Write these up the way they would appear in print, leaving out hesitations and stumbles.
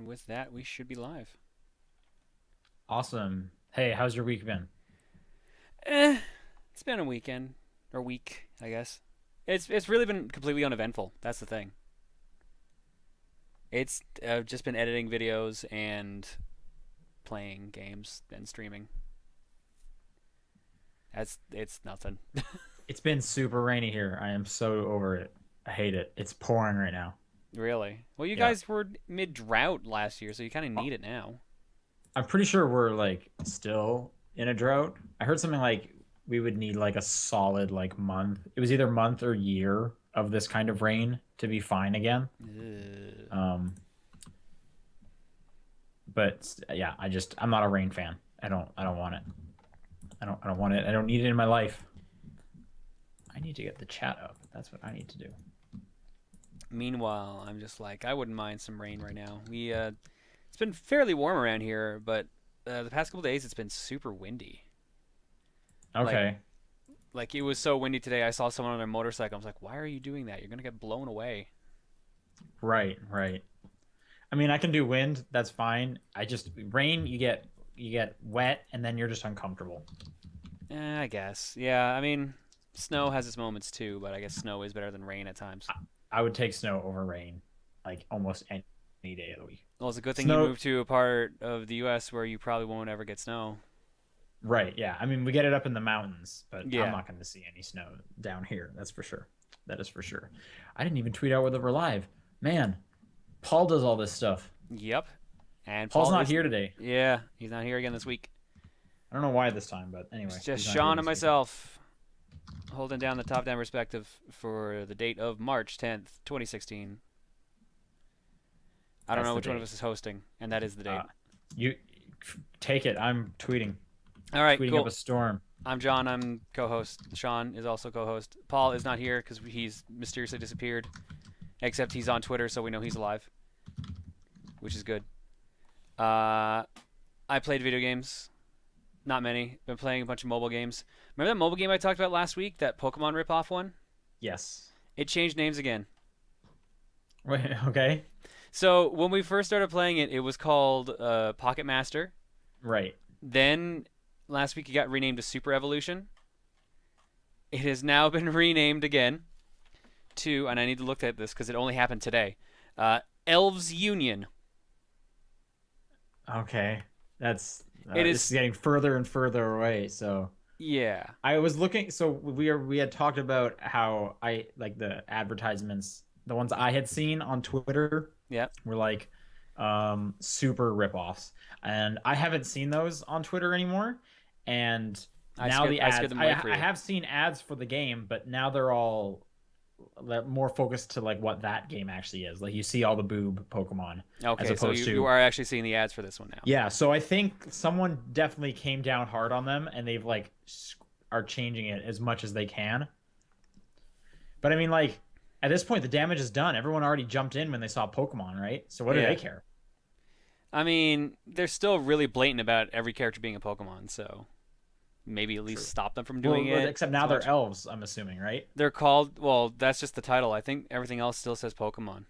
with that, we should be live. Awesome. Hey, how's your week been? Eh, it's been a weekend or week, I guess. It's really been completely uneventful. That's the thing. It's just been editing videos and playing games and streaming. It's nothing. It's been super rainy here. I am so over it. I hate it. It's pouring right now. Really. Well, you Yeah. guys were mid drought last year, so you kind of Uh, need it now. I'm pretty sure we're like still in a drought. I heard something like we would need like a solid like month. It was either month or year of this kind of rain to be fine again. Ugh. Um, but yeah, I'm not a rain fan. I don't want it. I don't want it. I don't need it in my life. I need to get the chat up. That's what I need to do. Meanwhile, I'm just like I wouldn't mind some rain right now. It's been fairly warm around here, but the past couple days it's been super windy. Like Okay. Like it was so windy today. I saw someone on their motorcycle. I was like, "Why are you doing that? You're gonna get blown away." Right, right. I mean, I can do wind. That's fine. I just rain. You get wet, and then you're just uncomfortable. I guess. Yeah. I mean, snow has its moments too, but I guess snow is better than rain at times. I, I would take snow over rain, like almost any day of the week. Well, it's a good thing you Snow, moved to a part of the U.S. where you probably won't ever get snow. right? Yeah. I mean, we get it up in the mountains, but I'm Yeah. not going to see any snow down here. That's for sure. That is for sure. I didn't even tweet out whether we're live. Man, Paul does all this stuff. Yep. And Paul's Paul not is. here today. Yeah, he's not here again this week. I don't know why this time, but It's anyway, just he's not here Sean and this week. myself holding down the top down perspective for the date of March 10th, 2016. I don't That's know the which one of date. us is hosting, and that is the date. Uh, you take it. I'm All right, tweeting up a cool. storm. I'm John. I'm co-host. Sean is also co-host. Paul is not here because he's mysteriously disappeared. Except he's on Twitter, so we know he's alive, which is good. Uh, I played video games. Not many. Been playing a bunch of mobile games. Remember that mobile game I talked about last week? That Pokemon ripoff one? Yes. It changed names again. Wait, okay. So when we first started playing it, it was called Pocket Master. Right. Then last week it got renamed to Super Evolution. It has now been renamed again to, and I need to look at this because it only happened today. Uh, Elves Union. Okay. That's It this is is, getting further and further away. So yeah, I was looking. So we had talked about how I like the advertisements, the ones I had seen on Twitter yeah. were like super ripoffs, and I haven't seen those on Twitter anymore. And now the I scared ads, them I away for I you. have seen ads for the game, but now they're all more focused to like what that game actually is. Like you see all the boob Pokemon as Okay, so opposed you to are actually seeing the ads for this one now. yeah. So I think someone definitely came down hard on them, and they've like are changing it as much as they can. But I mean, like at this point, the damage is done. Everyone already jumped in when they saw Pokemon, right? So what do they Yeah. care? I mean, they're still really blatant about every character being a Pokemon, so maybe at least True. stop them from doing Well, it except as now they're much. elves, I'm assuming, right? They're called, well, that's just the title. I think everything else still says Pokemon.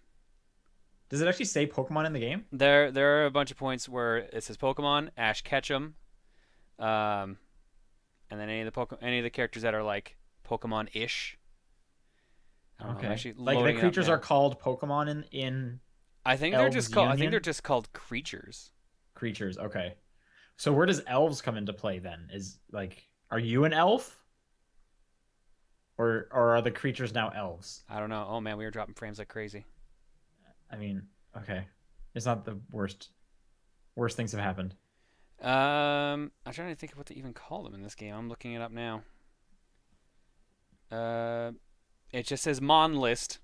Does it actually say Pokemon in the game? There are a bunch of points where it says Pokemon, Ash Ketchum, um, and then any of the characters that are like Pokemon-ish. I don't know. I'm Okay. actually Like the loading it up creatures are now. called Pokemon in Elves I think they're Union just called creatures. creatures. Okay. So where does elves come into play then? Is like, are you an elf, or are the creatures now elves? I don't know. Oh man, we were dropping frames like crazy. I mean, okay, it's not the worst. Worst things have happened. I'm trying to think of what to even call them in this game. I'm looking it up now. Uh, it just says Mon list,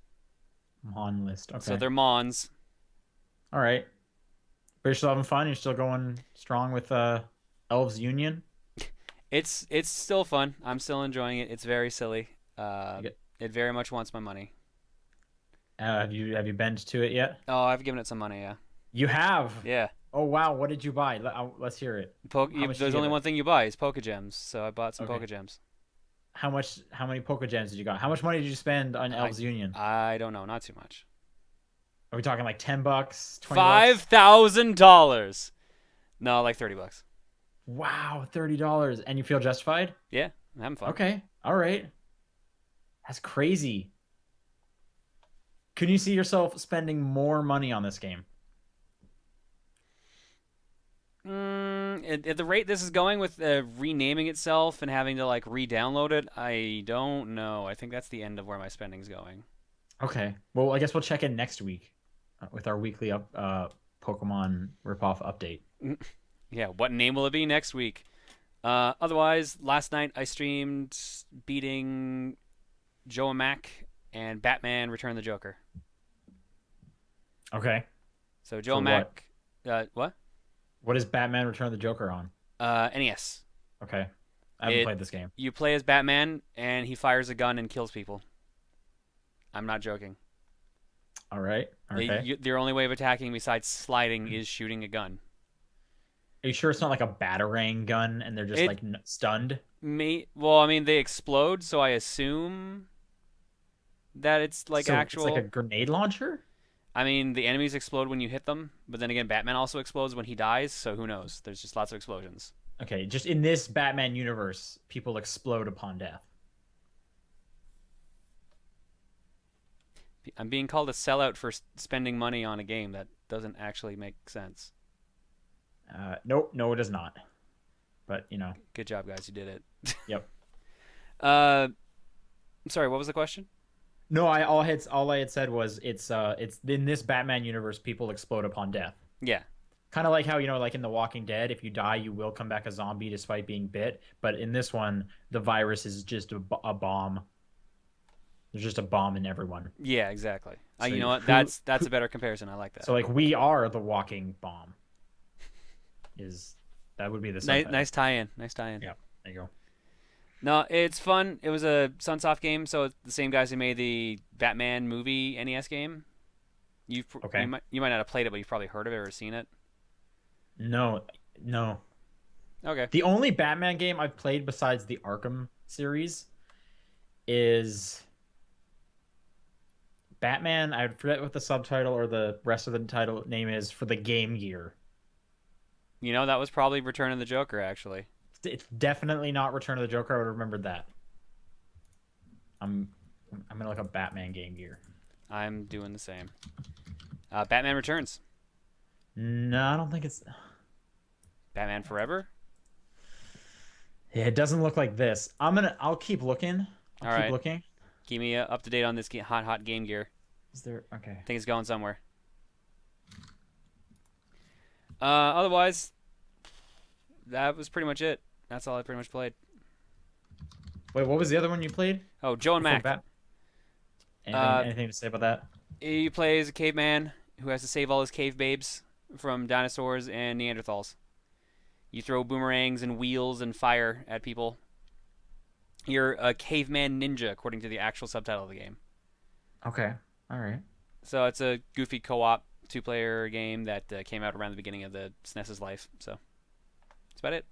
On list. so Okay. they're Mons. All right. But you're still having fun. You're still going strong with Elves Union. It's still fun. I'm still enjoying it. It's very silly. You get, It very much wants my money. have you been to it yet? Oh, I've given it some money. Yeah, You have. yeah. Oh wow. What did you buy? Let's hear it. How much did you There's give only it? one thing you buy is Pokegems, so I bought some Okay. Pokegems. How much? How many Poke Gems did you got? How much money did you spend on I Elves Union? I don't know, not too much. Are we talking like $10, $20? $5,000. No, like $30. Wow, $30, and you feel justified? Yeah, I'm having fun. Okay, all right. That's crazy. Can you see yourself spending more money on this game? At the rate this is going with renaming itself and having to like re-download it, I don't know. I think that's the end of where my spending's going. Okay. Well, I guess we'll check in next week with our weekly Pokemon ripoff update. Yeah, what name will it be next week? Otherwise, last night I streamed beating Joe and Mac and Batman Return the Joker. Okay. So Joe For and Mac, what? What is Batman Return of the Joker on? NES. Okay. I haven't played this game. You play as Batman, and he fires a gun and kills people. I'm not joking. All right. Okay. Their only way of attacking besides sliding is shooting a gun. Are you sure it's not like a Batarang gun and they're just like stunned? Well, I mean, they explode, so I assume that it's like actual. It's like a grenade launcher? I mean, the enemies explode when you hit them, but then again, Batman also explodes when he dies, so who knows? There's just lots of explosions. Okay, just in this Batman universe, people explode upon death. I'm being called a sellout for spending money on a game that doesn't actually make sense. Nope, no, it does not. But, Good job, guys. You did it. Yep. Sorry, what was the question? No, all I had said was it's in this Batman universe, people explode upon death. Yeah. Kind of like how, like in The Walking Dead, if you die, you will come back a zombie despite being bit. But in this one, the virus is just a bomb. There's just a bomb in everyone. Yeah, exactly. So you know what? That's a better comparison. I like that. So like we are the walking bomb. That would be the subtitle. Nice tie-in. Nice tie-in. Yeah, there you go. No, it's fun. It was a Sunsoft game, so it's the same guys who made the Batman movie NES game. You might not have played it, but you've probably heard of it or seen it. No. Okay. The only Batman game I've played besides the Arkham series is Batman. I forget what the subtitle or the rest of the title name is for the Game Gear. That was probably Return of the Joker, actually. It's definitely not Return of the Joker. I would have remembered that. I'm gonna look up Batman Game Gear. I'm doing the same. Batman Returns. No, I don't think it's Batman Forever. Yeah, it doesn't look like this. I'll keep looking. I'll keep looking. Keep me up to date on this hot Game Gear. Is there okay? I think it's going somewhere. Otherwise, that was pretty much it. That's all I pretty much played. Wait, what was the other one you played? Oh, Joe and Mac. Anything to say about that? He plays a caveman who has to save all his cave babes from dinosaurs and Neanderthals. You throw boomerangs and wheels and fire at people. You're a caveman ninja, according to the actual subtitle of the game. Okay. All right. So it's a goofy co-op 2-player game that came out around the beginning of the SNES's life. So that's about it.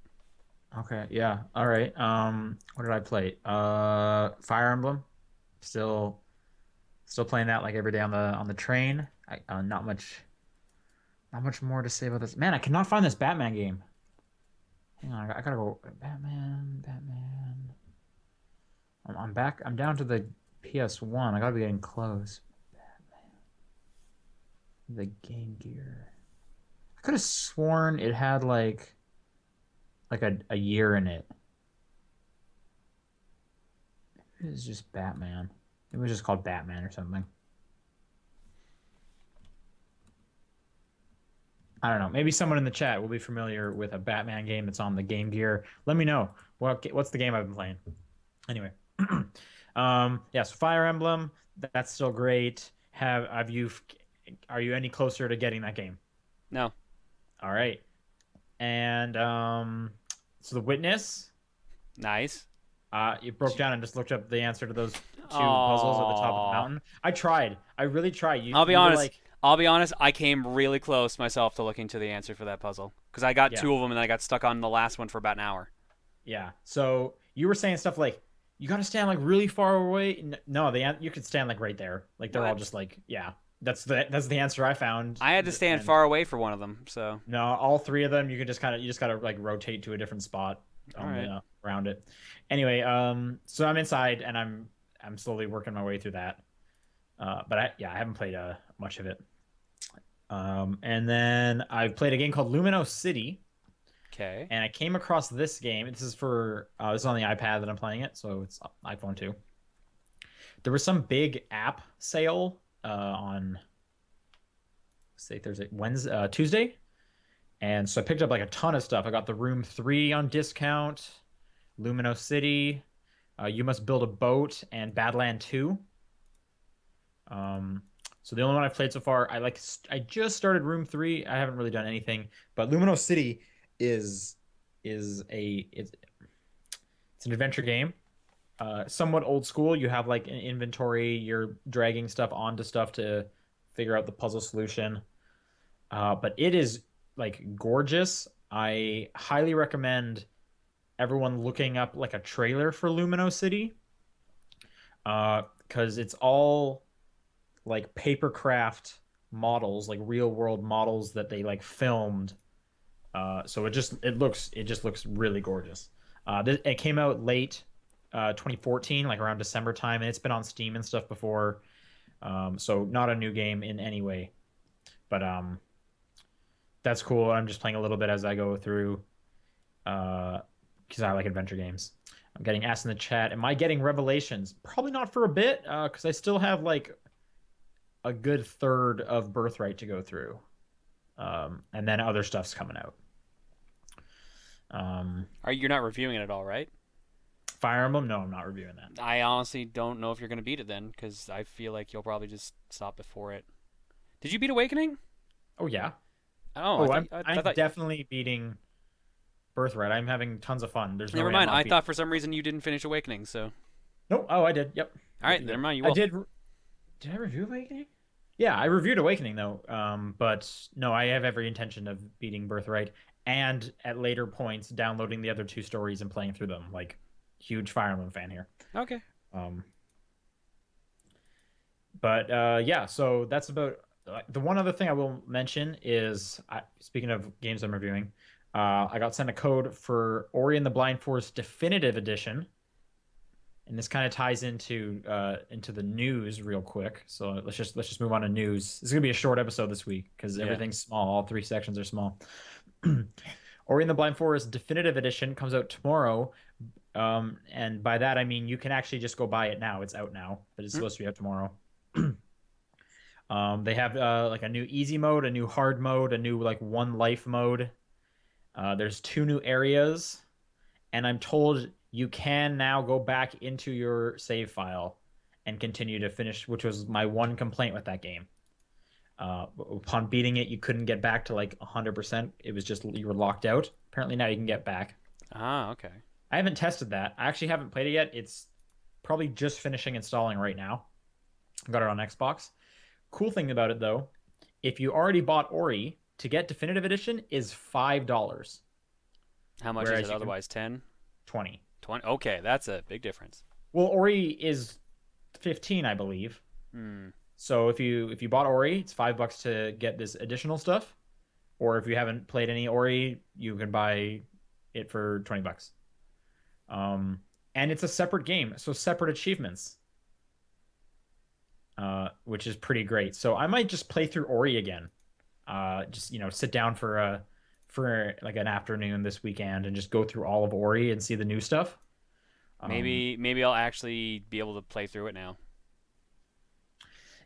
Okay. Yeah. All right. What did I play? Fire Emblem. Still playing that like every day on the train. Not much more to say about this. Man, I cannot find this Batman game. Hang on, I gotta go. Batman. I'm back. I'm down to the PS1. I gotta be getting close. Batman. The Game Gear. I could have sworn it had like a year in it. It was just Batman. It was just called Batman or something. I don't know. Maybe someone in the chat will be familiar with a Batman game that's on the Game Gear. Let me know. What's the game I've been playing? Anyway. So Fire Emblem, that's still great. Are you any closer to getting that game? No. All right. And so The Witness. Nice. You broke down and just looked up the answer to those two puzzles at the top of the mountain. I tried. I really tried. I'll be honest. I came really close myself to looking to the answer for that puzzle because I got two of them and I got stuck on the last one for about an hour. Yeah. So you were saying stuff like you got to stand like really far away. No, you could stand like right there. Like they're all just like That's the answer I found. I had to stand And far away for one of them, so no, all three of them you can you just gotta like rotate to a different spot all on right. the around it. Anyway, so I'm inside and I'm slowly working my way through that. But I haven't played much of it. And then I've played a game called Lumino City, Okay. and I came across this game. This is on the iPad that I'm playing it, so it's iPhone too. There was some big app sale on say Thursday, Wednesday, Tuesday, and so I picked up like a ton of stuff. I got the Room 3 on discount, Lumino City, You Must Build a Boat, and Badland 2. Um, so the only one I've played so far, I just started Room 3. I haven't really done anything, but Lumino City is is a it's an adventure game. Somewhat old school. You have like an inventory, you're dragging stuff onto stuff to figure out the puzzle solution. But it is like gorgeous. I highly recommend everyone looking up like a trailer for Lumino City. Because it's all like papercraft models, like real world models that they like filmed. So it just looks really gorgeous. It came out late 2014, like around December time, and it's been on Steam and stuff before. So not a new game in any way, but that's cool. I'm just playing a little bit as I go through, because I like adventure games. I'm getting asked in the chat, am I getting Revelations? Probably not for a bit, because I still have like a good third of Birthright to go through, and then other stuff's coming out. You're not reviewing it at all, right? Fire Emblem? No, I'm not reviewing that. I honestly don't know if you're gonna beat it then, because I feel like you'll probably just stop before it. Did you beat Awakening? Oh yeah. Oh, Oh, I'm I I'm thought. definitely beating Birthright. I'm having tons of fun. There's no Never way I'm mind. not I beating. thought for some reson you didn't finish Awakening. So, Nope. Oh, I did. Yep. all Yep, right, you never did. mind. You I will. did. Did I review Awakening? Yeah, I reviewed Awakening though. But no, I have every intention of beating Birthright and at later points downloading the other two stories and playing through them. Like, huge Fire Emblem fan here. Okay. Um, but yeah, so that's about the one other thing I will mention is speaking of games I'm reviewing, I got sent a code for Ori and the Blind Forest Definitive Edition, and this kind of ties into the news real quick. So let's just move on to news. This is gonna be a short episode this week because Yeah. everything's small. All three sections are small. Ori and the Blind Forest Definitive Edition comes out tomorrow. And by that I mean you can actually just go buy it now. It's out now, but it's Mm. supposed to be out tomorrow. They have like a new easy mode, a new hard mode, a new like one life mode. There's two new areas, and I'm told you can now go back into your save file and continue to finish, which was my one complaint with that game. Upon beating it, you couldn't get back to like 100%. It was just you were locked out. Apparently now you can get back. Ah, okay. I haven't tested that. I actually haven't played it yet. It's probably just finishing installing right now. I got it on Xbox. Cool thing about it though, if you already bought Ori, to get Definitive Edition is $5, How much whereas is it you can otherwise? 10? 20. 20? Okay, that's a big difference. Well, Ori is 15, I believe. Hmm. So if you bought Ori, it's $5 to get this additional stuff. Or if you haven't played any Ori, you can buy it for $20. And it's a separate game, so separate achievements, which is pretty great. So I might just play through Ori again. Just sit down for like an afternoon this weekend and just go through all of Ori and see the new stuff. Um, Maybe I'll actually be able to play through it now.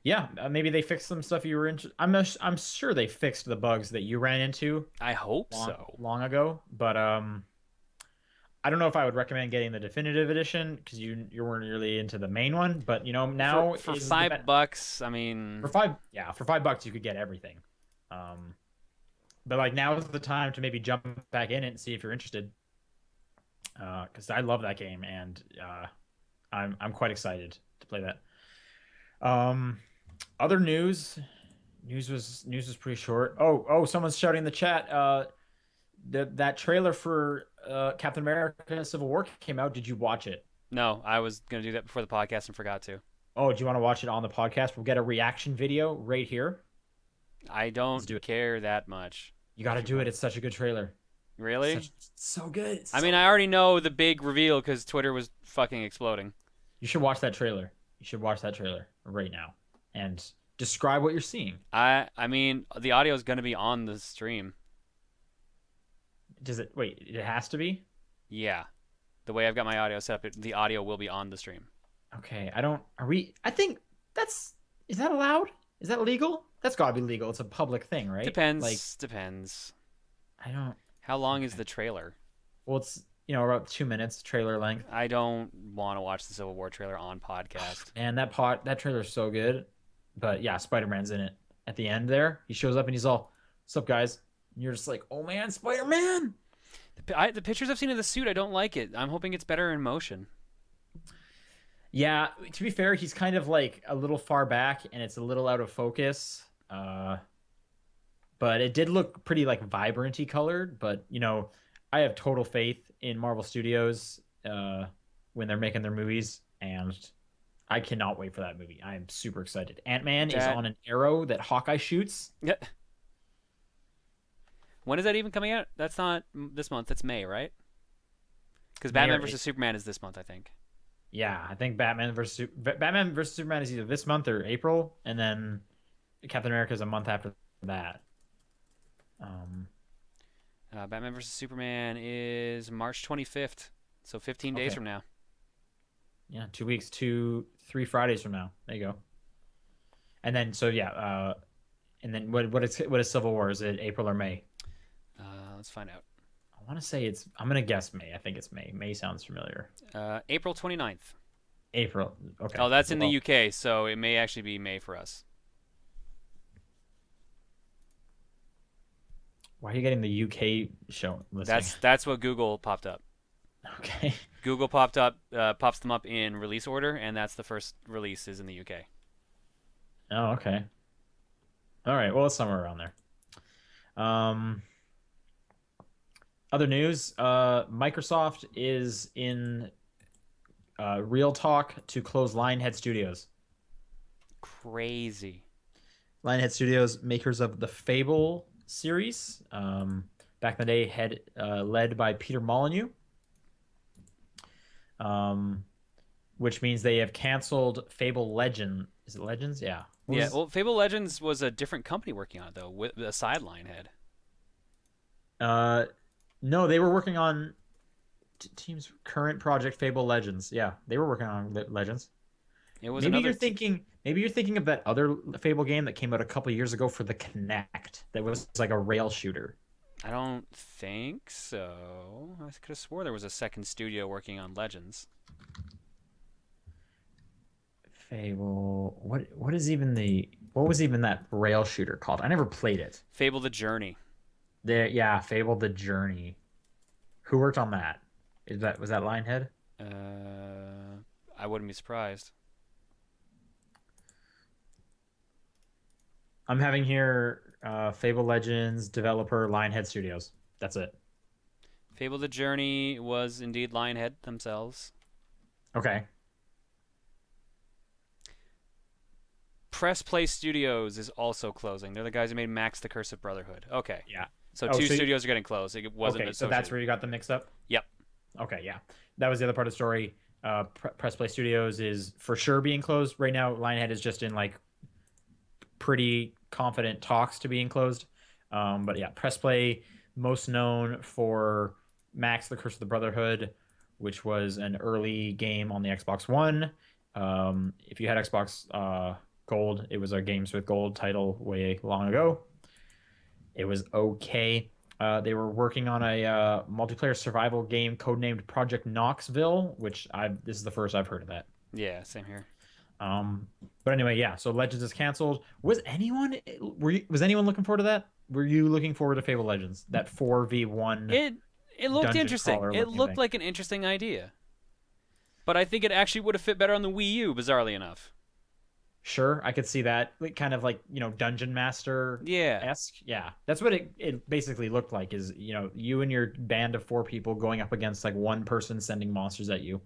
yeah, maybe they fixed some stuff you were into. I'm sure they fixed the bugs that you ran into I hope long so. long ago, but I don't know if I would recommend getting the definitive edition because you weren't really into the main one. But now For is the $5, I mean, for $5 you could get everything. Um, but like now is the time to maybe jump back in it and see if you're interested. Because I love that game and I'm quite excited to play that. Um, other news was pretty short. Oh, someone's shouting in the chat. That trailer for Captain America: Civil War came out. Did you watch it? no, I was gonna do that before the podcast and forgot to. Oh, do you want to watch it on the podcast? We'll get a reaction video right here. I Let's do don't it. care that much. You got to If you do it. want, It's such a good trailer. really? It's so good. It's I so mean, I good. already know the big reveal because Twitter was fucking exploding. You should watch that trailer. You should watch that trailer right now and describe what you're seeing. I mean, the audio is gonna be on the stream. Does it wait? It has to be. Yeah, the way I've got my audio set up, the audio will be on the stream. Okay. I don't. Are we? I think that's. Is that allowed? Is that legal? That's got to be legal. It's a public thing, right? Like Depends. I don't. How long is Okay. the trailer? Well, it's about 2 minutes trailer length. I don't want to watch the Civil War trailer on podcast. And that trailer is so good. But yeah, Spider-Man's in it. At the end there, he shows up and he's all, "What's up, guys?" And you're just like, "Oh man, Spider-Man!" The pictures I've seen of the suit, I don't like it. I'm hoping it's better in motion. Yeah, to be fair, he's kind of like a little far back and it's a little out of focus. But it did look pretty like vibranty colored. But I have total faith in Marvel Studios when they're making their movies, and I cannot wait for that movie. I am super excited. Ant-Man is That on an arrow that Hawkeye shoots. Yeah. When is that even coming out? That's not this month. That's May, right? Because Batman Mayor, versus Superman is this month, I think. yeah, I think Batman versus Superman is either this month or April, and then Captain America is a month after that. Um, Batman versus Superman is March 25th, so 15 days okay, from now. yeah, 2 weeks, 3 Fridays from now. There you go. And then so yeah, and then what is Civil War? Is it April or May? Let's find out. I want to say it's. I'm gonna guess May. I think it's May. May sounds familiar. April 29th. April. Okay. Oh, that's in the Well, UK, so it may actually be May for us. why are you getting the UK show listing? That's what Google popped up. Okay. Google pops them up in release order, and that's the first release is in the UK. Oh, okay. All right. Well, it's somewhere around there. Other news. Microsoft is in real talk to close Lionhead Studios. Crazy. Lionhead Studios, makers of the Fable series, back in the day, led by Peter Molyneux, which means they have canceled Fable Legend. Is it Legends? Yeah. Yeah, well, Fable Legends was a different company working on it, though, with a sideline head. No, they were working on Team's current project, Fable Legends. Yeah, they were working on Legends. It was Maybe another. you're thinking of that other Fable game that came out a couple years ago for the Kinect. That was like a rail shooter. I don't think so. I could have swore there was a second studio working on Legends. Fable. What was even that rail shooter called? I never played it. Fable: The Journey. Yeah, Fable the Journey. Who worked on that? Was that Lionhead? I wouldn't be surprised. I'm having here Fable Legends developer Lionhead Studios. That's it. Fable: The Journey was indeed Lionhead themselves. Okay. Press Play Studios is also closing. They're the guys who made Max: The Curse of Brotherhood. Okay, Yeah. so Oh, two so studios are getting closed. It wasn't okay, so associated. that's where you got them mixed up? Yep. Okay, yeah. That was the other part of the story. Press Play Studios is for sure being closed. Right now, Lionhead is just in like pretty confident talks to being closed. But yeah, Press Play, most known for Max: The Curse of the Brotherhood, which was an early game on the Xbox One. If you had Xbox Gold, it was a Games with Gold title way long ago. It was okay. They were working on a multiplayer survival game codenamed Project Knoxville, which this is the first I've heard of that. Yeah, same here. But anyway, yeah. So Legends is canceled. Was anyone looking forward to that? Were you looking forward to Fable Legends? That 4v1 It looked dungeon interesting. crawler It looking looked thing. like an interesting idea. But I think it actually would have fit better on the Wii U, bizarrely enough. Sure, I could see that. Like, kind of like, Dungeon Master Yeah. esque. Yeah, that's what it basically looked like. Is you and your band of 4 people going up against like one person sending monsters at you.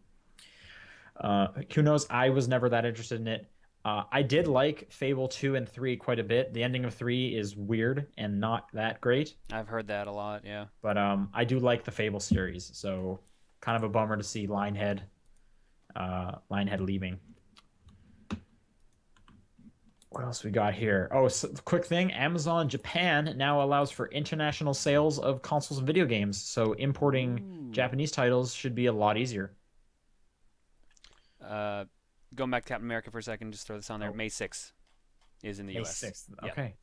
Who knows? I was never that interested in it. I did like Fable 2 and 3 quite a bit. The ending of 3 is weird and not that great, I've heard that a lot. Yeah. but I do like the Fable series, so kind of a bummer to see Lionhead leaving. What else we got here? Oh, so, quick thing. Amazon Japan now allows for international sales of consoles and video games, so importing Ooh. Japanese titles should be a lot easier. Uh, Going back to Captain America for a second, just throw this on there. Oh, May 6th is in the May U.S. 6th. Yep. Okay.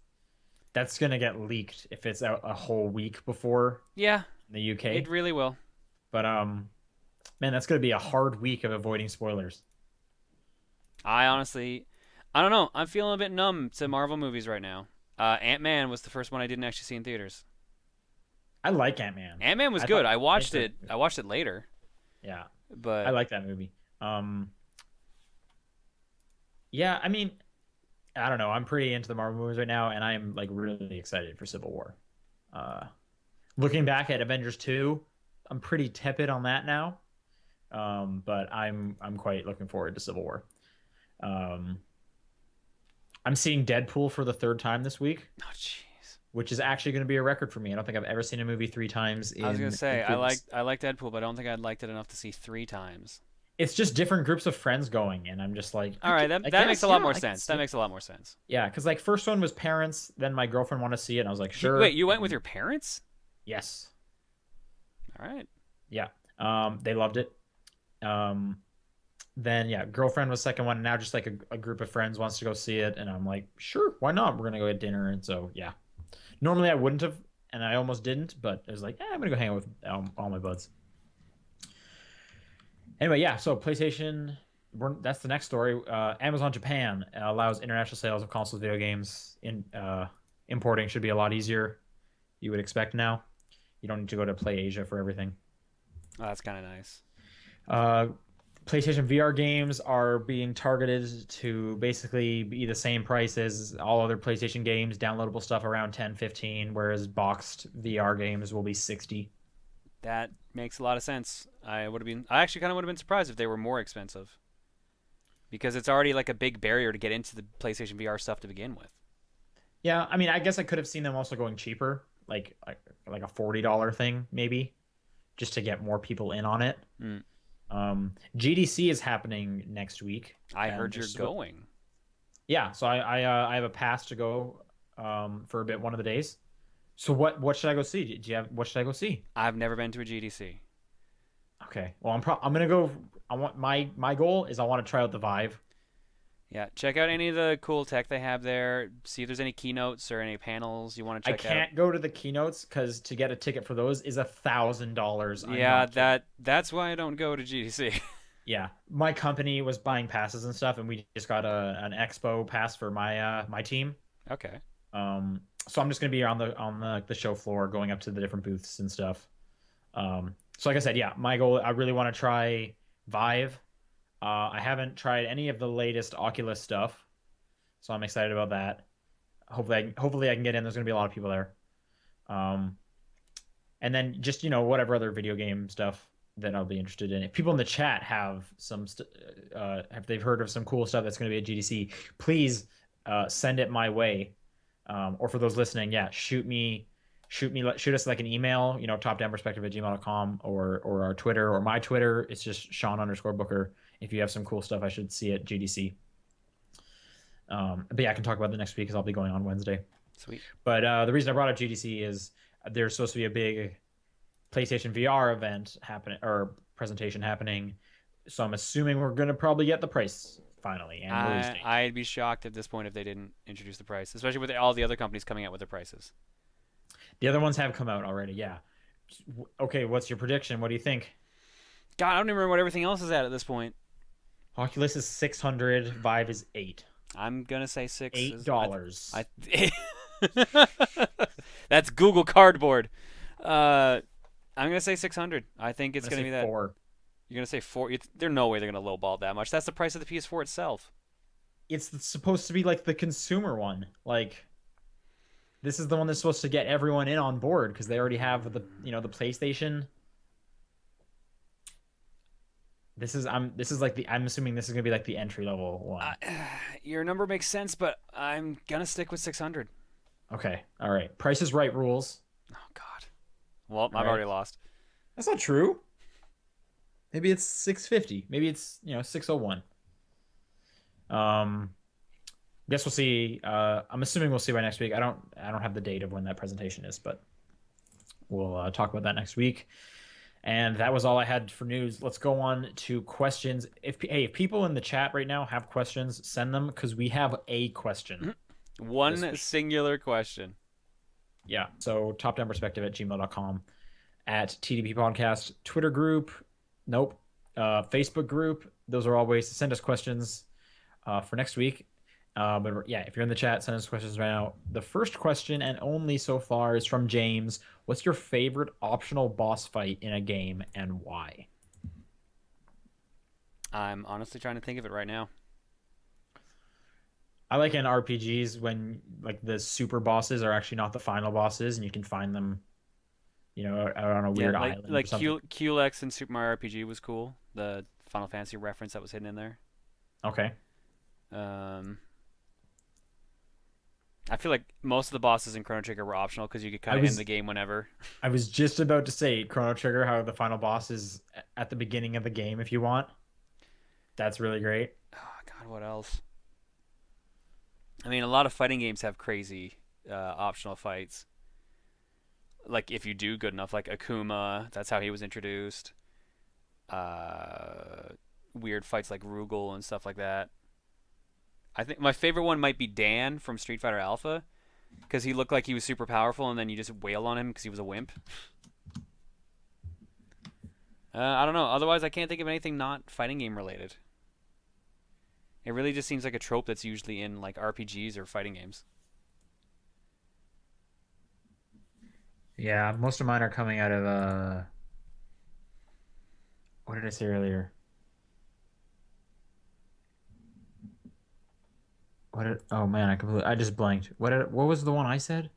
That's gonna get leaked if it's out a whole week before Yeah, in the UK. it really will. But man, that's gonna be a hard week of avoiding spoilers. I don't know. I'm feeling a bit numb to Marvel movies right now. Ant-Man was the first one I didn't actually see in theaters. I like Ant-Man. Ant-Man was I good. thought I watched Ant-Man it. was I good. watched it later, Yeah, I but like that movie. Yeah, I mean, I don't know. I'm pretty into the Marvel movies right now, and I'm like really excited for Civil War. Uh, Looking back at Avengers 2, I'm pretty tepid on that now. But I'm quite looking forward to Civil War. Um, I'm seeing Deadpool for the third time this week, oh jeez. which is actually going to be a record for me. I don't think I've ever seen a movie three times I was gonna in say groups. I like Deadpool, but I don't think I liked it enough to see 3 times. It's just different groups of friends going, and I'm just like, All right, I that makes guess, a lot yeah, more I can sense. see That it. makes a lot more sense. Yeah, because like first one was parents, then my girlfriend wanted to see it, and I was like, Wait, sure. you went with your parents? Yes. All right. Yeah. They loved it. Um, then yeah, girlfriend was second one, and now just like a group of friends wants to go see it, and I'm like, sure, why not? We're gonna go get dinner, and so yeah. Normally I wouldn't have, and I almost didn't, but it was like, I'm gonna go hang out with all my buds. Anyway, yeah. So PlayStation, that's the next story. Amazon Japan allows international sales of consoles, video games. Importing should be a lot easier. You would expect now. You don't need to go to Play Asia for everything. Oh, that's kind of nice. Uh, PlayStation VR games are being targeted to basically be the same price as all other PlayStation games, downloadable stuff around 10, 15, whereas boxed VR games will be 60. That makes a lot of sense. I actually kind of would have been surprised if they were more expensive because it's already like a big barrier to get into the PlayStation VR stuff to begin with. Yeah, I mean, I guess I could have seen them also going cheaper, like a $40 thing maybe, just to get more people in on it. Mm. GDC is happening next week. I heard you're going. Yeah, so I have a pass to go for a bit one of the days. So what should I go see? Do you have what should I go see? I've never been to a GDC. Okay. Well, I'm gonna go. I want my goal is I want to try out the Vive. Yeah, check out any of the cool tech they have there. See if there's any keynotes or any panels you want to I check out. can't go to the keynotes because to get a ticket for those is $1,000. Yeah, that's why I don't go to GDC. Yeah, my company was buying passes and stuff, and we just got an expo pass for my team. Okay. So I'm just gonna be on the show floor, going up to the different booths and stuff. So like I said, yeah, my goal, I really want to try Vive. I haven't tried any of the latest Oculus stuff, so I'm excited about that. Hopefully I can get in. There's gonna be a lot of people there. Um, and then just whatever other video game stuff that I'll be interested in. If people in the chat have if they've heard of some cool stuff that's going to be at GDC, please send it my way. Or for those listening, yeah, shoot us like an email, topdownperspective@gmail.com or our Twitter or my Twitter. It's just Sean_Booker. If you have some cool stuff I should see at GDC. But yeah, I can talk about the next week because I'll be going on Wednesday. Sweet. But the reason I brought up GDC is there's supposed to be a big PlayStation VR event happening or presentation happening. So I'm assuming we're going to probably get the price finally and release date. I'd be shocked at this point if they didn't introduce the price, especially with all the other companies coming out with their prices. The other ones have come out already, yeah. Okay, what's your prediction? What do you think? God, I don't even remember what everything else is at this point. Oculus is 600, Vive is 8. I'm gonna say six. $8. That's Google Cardboard. I'm gonna say 600. I think it's gonna be that. 4. You're gonna say 4. There's no way they're gonna lowball that much. That's the price of the PS4 itself. It's supposed to be like the consumer one. Like, this is the one that's supposed to get everyone in on board because they already have the PlayStation. I'm assuming this is gonna be like the entry level one. Uh, your number makes sense, but I'm gonna stick with 600. Okay. All right. Price is Right rules. Oh God. Well, All I've right. already lost. That's not true. Maybe it's 650. Maybe it's 601. Um, guess we'll see. I'm assuming we'll see by next week. I don't have the date of when that presentation is, but we'll talk about that next week. And that was all I had for news. Let's go on to questions. If people in the chat right now have questions, send them because we have a question this One week. singular question. Yeah. So topdownperspective@gmail.com, at TDP Podcast, Twitter group, nope, Facebook group. Those are all ways to send us questions for next week. But yeah, if you're in the chat, send us questions right now. The first question and only so far is from James. What's your favorite optional boss fight in a game and why? I'm honestly trying to think of it right now. I like in RPGs when like the super bosses are actually not the final bosses and you can find them, on a Yeah, weird like island or like something. QLEX in Super Mario RPG was cool. The Final Fantasy reference that was hidden in there. Okay. Um, I feel like most of the bosses in Chrono Trigger were optional because you could I kind of end the was game whenever. I was just about to say Chrono Trigger, how the final boss is at the beginning of the game if you want. That's really great. Oh God, what else? I mean, a lot of fighting games have crazy optional fights. Like if you do good enough, like Akuma, that's how he was introduced. Uh, Weird fights like Rugal and stuff like that. I think my favorite one might be Dan from Street Fighter Alpha because he looked like he was super powerful, and then you just wail on him because he was a wimp. I don't know. Otherwise, I can't think of anything not fighting game related. It really just seems like a trope that's usually in like RPGs or fighting games. Yeah, most of mine are coming out of what did I say earlier? Oh man, I just blanked. What was the one I said?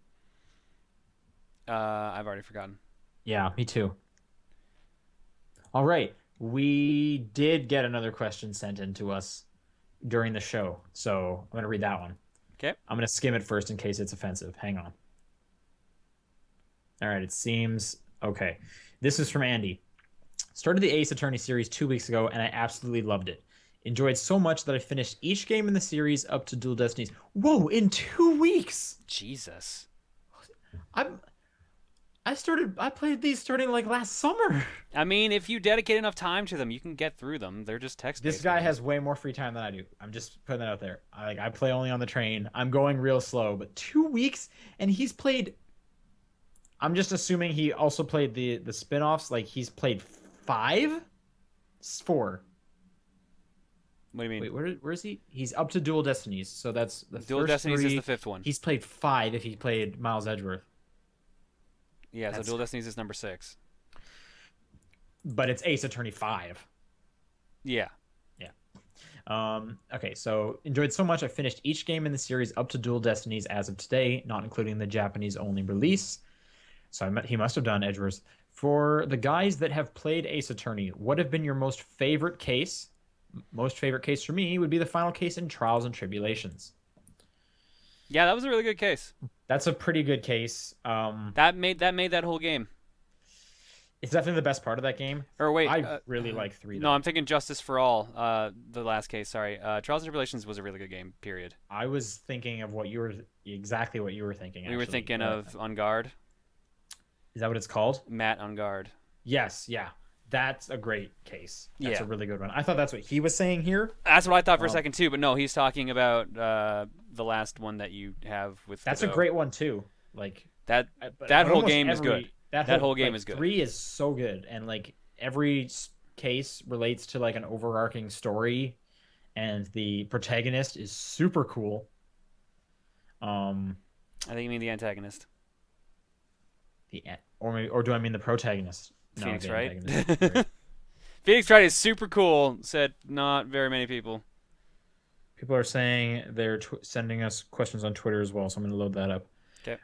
I've already forgotten. Yeah, me too. All right. We did get another question sent in to us during the show. So I'm going to read that one. Okay. I'm going to skim it first in case it's offensive. Hang on. All right. It seems okay. This is from Andy. Started the Ace Attorney series 2 weeks ago, and I absolutely loved it. Enjoyed so much that I finished each game in the series up to Dual Destinies. Whoa, in 2 weeks! Jesus. I'm I played these starting like last summer. I mean, if you dedicate enough time to them, you can get through them. They're just This text-based guy games. has way more free time than I do. I'm just putting that out there. I play only on the train. I'm going real slow, but 2 weeks and he's played. I'm just assuming he also played the spin-offs. Like he's played five, four. What do you mean? Wait, where is he? He's up to Dual Destinies. So that's the Dual first Destinies is the three. fifth one. He's played five if he played Miles Edgeworth. Yeah, so That's Dual Destinies is number 6. but it's Ace Attorney 5. Yeah. Yeah. Okay, so enjoyed so much I finished each game in the series up to Dual Destinies as of today, not including the Japanese only release. So he must have done Edgeworth. For the guys that have played Ace Attorney, what have been your most favorite case? Most favorite case for me would be the final case in Trials and Tribulations. Yeah, that was a really good case. That's a pretty good case. That made that whole game. It's definitely the best part of that game. Or wait, I really like three no, though. I'm thinking Justice for All. The last case. Sorry. Trials and Tribulations was a really good game. Period. I was thinking of exactly what you were thinking. We were Actually, thinking of On Guard. is that what it's called? Matt On Guard. Yes, yeah. That's a great case. That's Yeah. a really good one. I thought that's what he was saying here. That's what I thought for a Um, second too, but no, he's talking about the last one that you have with that's a Godot. great one too. Like That but that whole almost game is good. That whole game like, is good. 3 is so good, and like every case relates to like an overarching story, and the protagonist is super cool. Um, I think you mean the antagonist. or do I mean the protagonist? No, Phoenix the Wright. antagonist. Sorry. Phoenix Wright is super cool. Said not very many people. People are saying they're sending us questions on Twitter as well, so I'm going to load that up. Okay.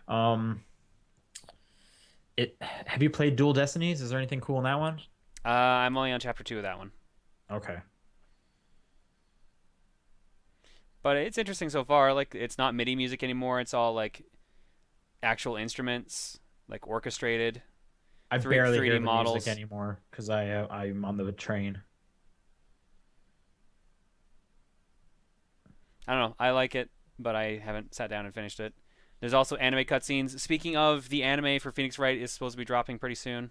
Have you played Dual Destinies? Is there anything cool in that one? I'm only on chapter 2 of that one. Okay. But it's interesting so far. Like it's not MIDI music anymore. It's all like actual instruments, like orchestrated, I three barely hear 3D the music models. anymore because I'm on the train. I don't know. I like it, but I haven't sat down and finished it. There's also anime cutscenes. Speaking of, the anime for Phoenix Wright is supposed to be dropping pretty soon.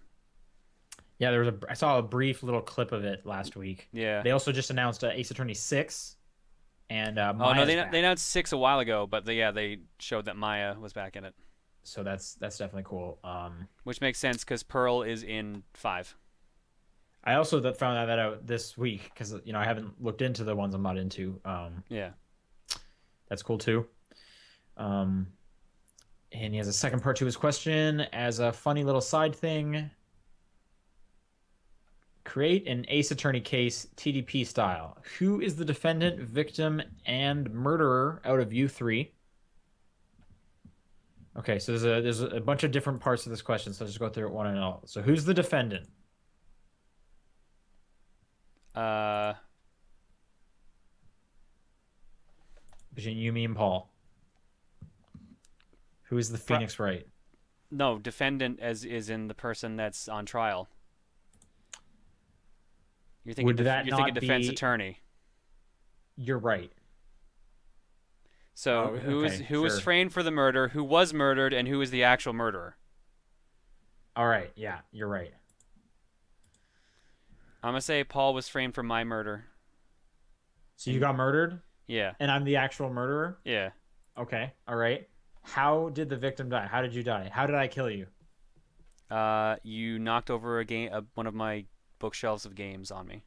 Yeah, I saw a brief little clip of it last week. Yeah. They also just announced Ace Attorney 6 and Oh no, Maya's they back. announced 6 a while ago, but they showed that Maya was back in it, So that's definitely cool. which makes sense because Pearl is in 5. I also found that out this week because I haven't looked into the ones I'm not into. Yeah. That's cool too. Um, and he has a second part to his question as a funny little side thing. Create an Ace Attorney case TDP style. Who is the defendant, victim, and murderer out of you three? Okay, so there's a bunch of different parts of this question, so let's just go through it one and all. So who's the defendant? Uh, Between you, me, and Paul. Who is the pro- Phoenix Wright? no, defendant as is in the person that's on trial. Would that You're thinking not defense be? attorney. You're right. So Oh, okay, who is sure. framed for the murder, who was murdered, and who is the actual murderer? All right, yeah, you're right. I'm gonna say Paul was framed for my murder. So you And got murdered, yeah, and I'm the actual murderer? yeah. Okay, all right. How did the victim die? How did you die? How did I kill you? You knocked over one of my bookshelves of games on me.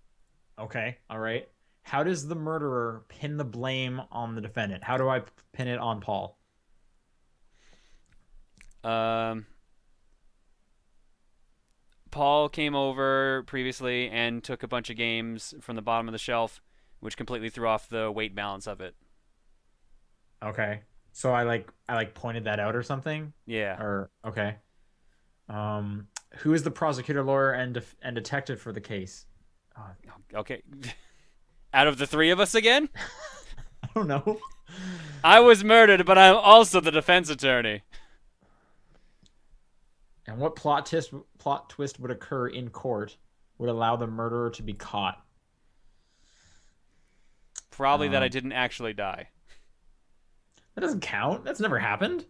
Okay, all right. How does the murderer pin the blame on the defendant? How do I pin it on Paul? Um, Paul came over previously and took a bunch of games from the bottom of the shelf, which completely threw off the weight balance of it. Okay. So I pointed that out or something? Yeah. Or okay. Who is the prosecutor, lawyer, and detective for the case? Oh, Okay. Out of the three of us again, I don't know. I was murdered, but I'm also the defense attorney. And what plot twist would occur in court would allow the murderer to be caught? Probably that I Um, didn't actually die. that doesn't count. That's never happened.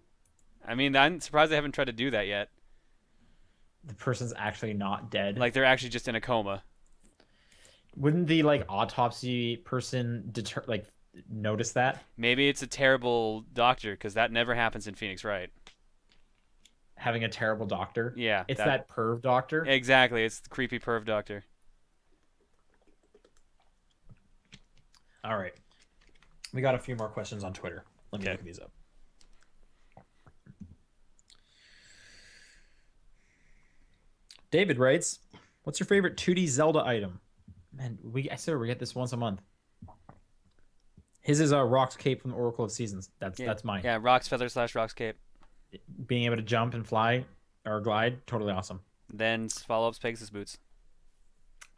I mean, I'm surprised they haven't tried to do that yet. The person's actually not dead. Like they're actually just in a coma. Wouldn't the autopsy person notice that? Maybe it's a terrible doctor because that never happens in Phoenix Wright. Having a terrible doctor. Yeah, It's that that perv doctor. exactly. It's the creepy perv doctor. All right. We got a few more questions on Twitter. Let me Okay. look these up. David writes, "What's your favorite 2D Zelda item?" Man, I swear we get this once a month. His is a Rock's Cape from the Oracle of Seasons. That's Yeah, that's mine. yeah. Rock's feather slash Rock's cape. Being able to jump and fly or glide, totally awesome. Then follow ups Pegasus boots.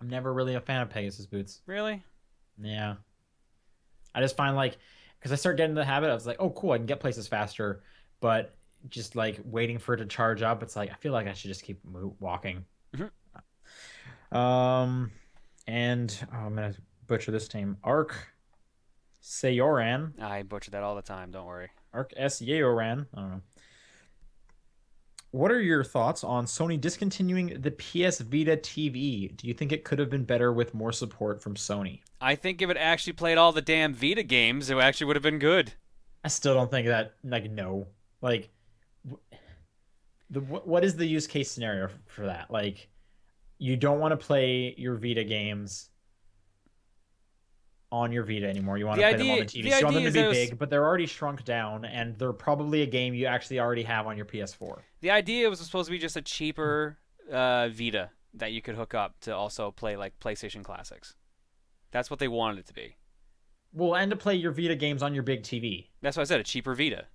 I'm never really a fan of Pegasus boots. Really? Yeah, I just find because I start getting the habit, I was like, oh cool, I can get places faster, but just waiting for it to charge up, it's like I feel like I should just keep walking. Mhm. Um, and I'm gonna butcher this name. Arc Sayoran. I butcher that all the time. Don't worry. Arc S Yaoran. I don't know. What are your thoughts on Sony discontinuing the PS Vita TV? Do you think it could have been better with more support from Sony? I think if it actually played all the damn Vita games, it actually would have been good. I still don't think that no. Like what is the use case scenario for that? You don't want to play your Vita games on your Vita anymore. You want to play them on the TV. The So you want them idea to is be big, but they're already shrunk down, and they're probably a game you actually already have on your PS4. the idea was supposed to be just a cheaper Vita that you could hook up to also play like PlayStation classics. That's what they wanted it to be. Well, and to play your Vita games on your big TV. That's why I said a cheaper Vita.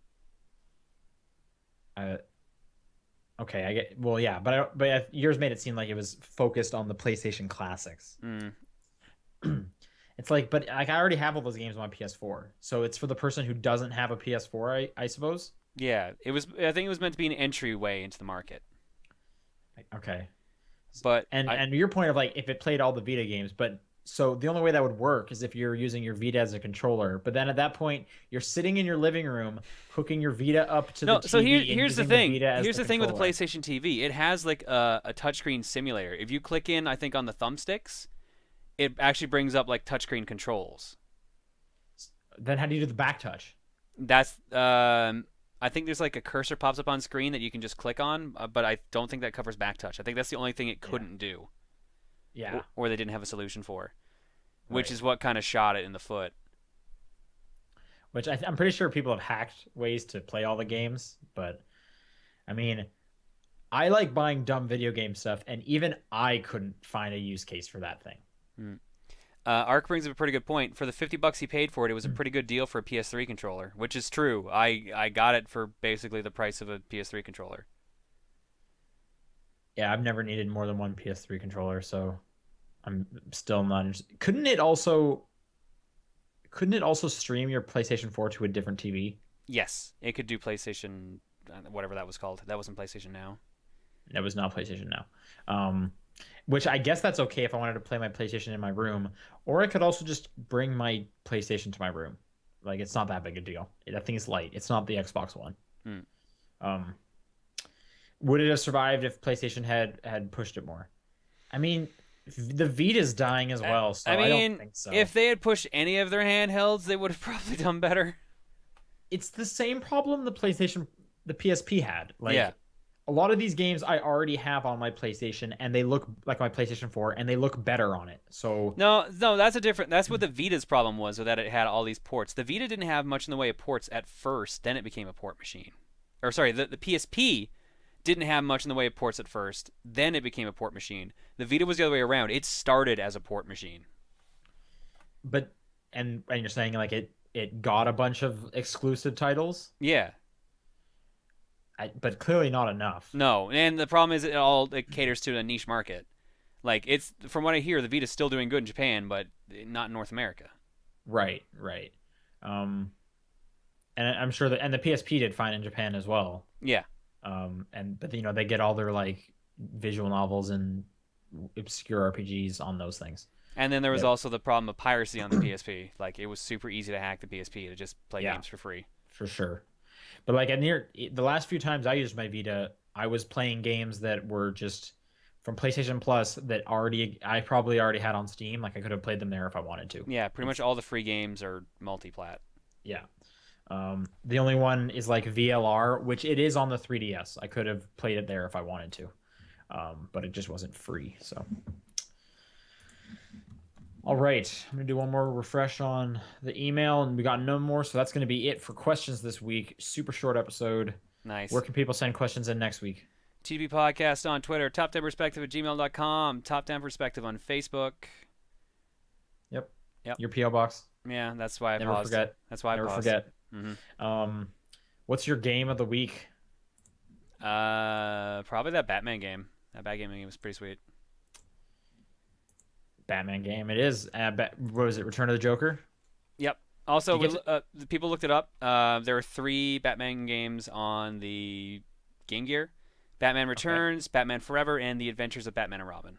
Uh, okay, I get. Well, yeah, but yours made it seem like it was focused on the PlayStation classics. Mm. It's like, but like I already have all those games on my PS4, so it's for the person who doesn't have a PS4, I suppose. Yeah, it was. I think it was meant to be an entryway into the market. Okay. But And your point of like if it played all the Vita games, but so the only way that would work is if you're using your Vita as a controller. But then at that point, you're sitting in your living room, hooking your Vita up to the no. So TV and here's the using the thing. Vita as Here's the the thing with the controller. PlayStation TV. It has like a touchscreen simulator. If you click in, I think on the thumbsticks, it actually brings up like touchscreen controls. Then how do you do the back touch? That's I think there's like a cursor pops up on screen that you can just click on, but I don't think that covers back touch. I think that's the only thing it Yeah. couldn't do, Yeah. or they didn't have a solution for, which Right. is what kind of shot it in the foot. Which I'm pretty sure people have hacked ways to play all the games, but I mean, I like buying dumb video game stuff, and even I couldn't find a use case for that thing. Hmm. Ark brings up a pretty good point. For the $50 he paid for it, it was a pretty good deal for a PS3 controller, which is true. I got it for basically the price of a PS3 controller. Yeah, I've never needed more than one PS3 controller, so I'm still not interested. Couldn't it also stream your PlayStation 4 to a different TV? Yes, it could do PlayStation, whatever that was called. That wasn't PlayStation Now. That was not PlayStation Now. Um, which I guess that's okay if I wanted to play my PlayStation in my room, or I could also just bring my PlayStation to my room. Like it's not that big a deal. I think it's light. It's not the Xbox One. Hmm. Um, would it have survived if PlayStation had pushed it more? I mean, the Vita's dying as well, so I I don't mean, think so. if they had pushed any of their handhelds, they would have probably done better. It's the same problem the PSP had. Yeah. Like a lot of these games I already have on my PlayStation and they look like my PlayStation 4 and they look better on it. So No, no, that's a different. That's what the Vita's problem was, that it had all these ports. The Vita didn't have much in the way of ports at first. Then it became a port machine. Or sorry, the PSP didn't have much in the way of ports at first. Then it became a port machine. The Vita was the other way around. It started as a port machine. but and you're saying like it got a bunch of exclusive titles, Yeah. but clearly not enough. No, and the problem is it caters to a niche market. Like it's from what I hear, the Vita's still doing good in Japan, but not in North America. Right, right. Um and I'm sure that and the PSP did fine in Japan as well. Yeah. And but they get all their like visual novels and obscure RPGs on those things. And then there was Yep. also the problem of piracy on the PSP. Like it was super easy to hack the PSP to just play Yeah, games for free. for sure. But like the last few times I used my Vita, I was playing games that were just from PlayStation Plus that I probably already had on Steam. Like I could have played them there if I wanted to. Yeah, pretty much all the free games are multi-plat. Yeah. The only one is like VLR, which it is on the 3DS. I could have played it there if I wanted to, but it just wasn't free. So, all right, I'm gonna do one more refresh on the email, and we got no more. So that's gonna be it for questions this week. Super short episode. Nice. Where can people send questions in next week? TB Podcast on Twitter, topdownperspective@gmail.com, Top Down Perspective on Facebook. Yep. Yep. Your PO box. Yeah, that's why I Never paused. forget. That's why I Never paused. forget. Mm-hmm. What's your game of the week? Probably that Batman game. That Batman game was pretty sweet. Batman game. It is. What was it? Return of the Joker. Yep. Also, Did you the people looked it up. There are 3 Batman games on the Game Gear: Batman Returns, Batman Forever, and The Adventures of Batman and Robin.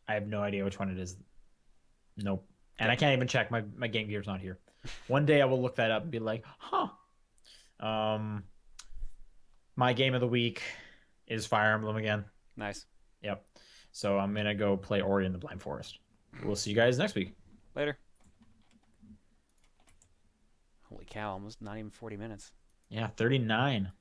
I have no idea which one it is. Nope. And I can't even check. My Game Gear's not here. One day I will look that up and be like, huh. My game of the week is Fire Emblem again. Nice. Yep. So I'm gonna go play Ori and the Blind Forest. We'll see you guys next week. Later. Holy cow! Almost not even 40 minutes. Yeah, 39.